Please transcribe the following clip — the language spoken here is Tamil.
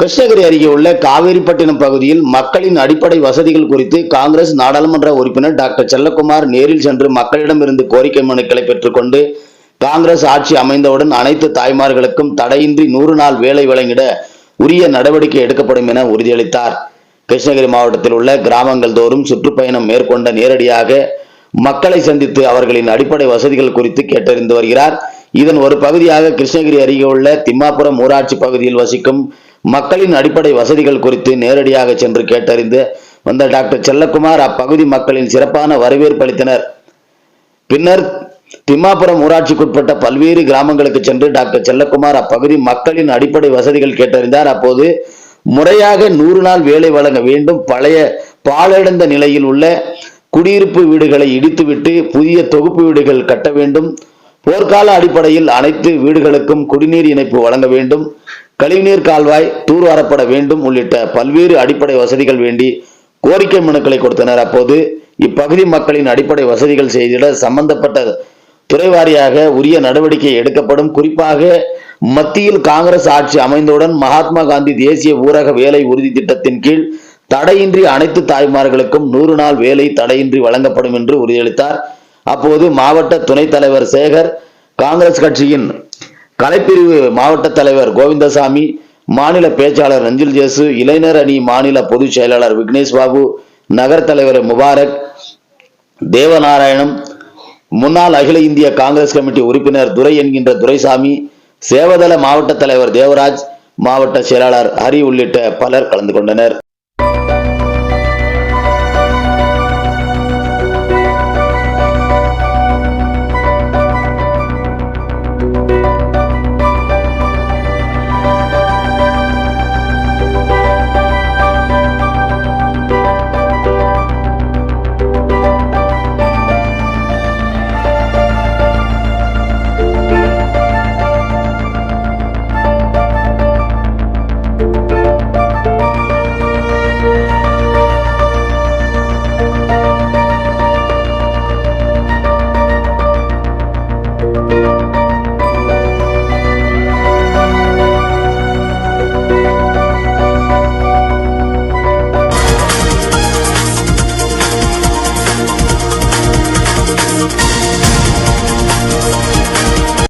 கிருஷ்ணகிரி அருகே உள்ள காவேரிப்பட்டினம் பகுதியில் மக்களின் அடிப்படை வசதிகள் குறித்து காங்கிரஸ் நாடாளுமன்ற உறுப்பினர் டாக்டர் செல்லக்குமார் நேரில் சென்று மக்களிடமிருந்து கோரிக்கை மனுக்களை பெற்றுக்கொண்டு காங்கிரஸ் ஆட்சி அமைந்தவுடன் அனைத்து தாய்மார்களுக்கும் தடையின்றி 100 நாள் வேலை வழங்கிட உரிய நடவடிக்கை எடுக்கப்படும் என உறுதியளித்தார். கிருஷ்ணகிரி மாவட்டத்தில் உள்ள கிராமங்கள் தோறும் சுற்றுப்பயணம் மேற்கொண்ட நேரடியாக மக்களை சந்தித்து அவர்களின் அடிப்படை வசதிகள் குறித்து கேட்டறிந்து வருகிறார். இதன் ஒரு பகுதியாக கிருஷ்ணகிரி அருகே உள்ள திம்மாபுரம் ஊராட்சி பகுதியில் வசிக்கும் மக்களின் அடிப்படை வசதிகள் குறித்து நேரடியாக சென்று கேட்டறிந்து வந்த டாக்டர் செல்லக்குமார் அப்பகுதி மக்களின் சிறப்பான வரவேற்பு அளித்தனர். பின்னர் திம்மாபுரம் ஊராட்சிக்குட்பட்ட பல்வேறு கிராமங்களுக்கு சென்று டாக்டர் செல்லக்குமார் அப்பகுதி மக்களின் அடிப்படை வசதிகள் கேட்டறிந்தார். அப்போது முறையாக 100 நாள் வேலை வழங்க வேண்டும், பழைய பாழடைந்த நிலையில் உள்ள குடியிருப்பு வீடுகளை இடித்துவிட்டு புதிய தொகுப்பு வீடுகள் கட்ட வேண்டும், போர்க்கால அடிப்படையில் அனைத்து வீடுகளுக்கும் குடிநீர் இணைப்பு வழங்க வேண்டும், கழிவுநீர் கால்வாய் தூர்வாரப்பட வேண்டும் உள்ளிட்ட பல்வேறு அடிப்படை வசதிகள் வேண்டி கோரிக்கை மனுக்களை கொடுத்தனர். அப்போது இப்பகுதி மக்களின் அடிப்படை வசதிகள் செய்திட சம்பந்தப்பட்ட துறை வாரியாக உரிய நடவடிக்கை எடுக்கப்படும். குறிப்பாக மத்தியில் காங்கிரஸ் ஆட்சி அமைந்தவுடன் மகாத்மா காந்தி தேசிய ஊரக வேலை உறுதி திட்டத்தின் கீழ் தடையின்றி அனைத்து தாய்மார்களுக்கும் 100 நாள் வேலை தடையின்றி வழங்கப்படும் என்று உறுதியளித்தார். அப்போது மாவட்ட துணைத் தலைவர் சேகர், காங்கிரஸ் கட்சியின் கலைப்பிரிவு மாவட்ட தலைவர் கோவிந்தசாமி, மாநில பேச்சாளர் நஞ்சில் ஜேசு, இளைஞர் அணி மாநில பொதுச் செயலாளர் விக்னேஷ் பாபு, நகர தலைவர் முபாரக், தேவநாராயணம், முன்னாள் அகில இந்திய காங்கிரஸ் கமிட்டி உறுப்பினர் துரை என்கின்ற துரைசாமி, சேவதள மாவட்ட தலைவர் தேவராஜ், மாவட்ட செயலாளர் ஹரி உள்ளிட்ட பலர் கலந்து கொண்டனர்.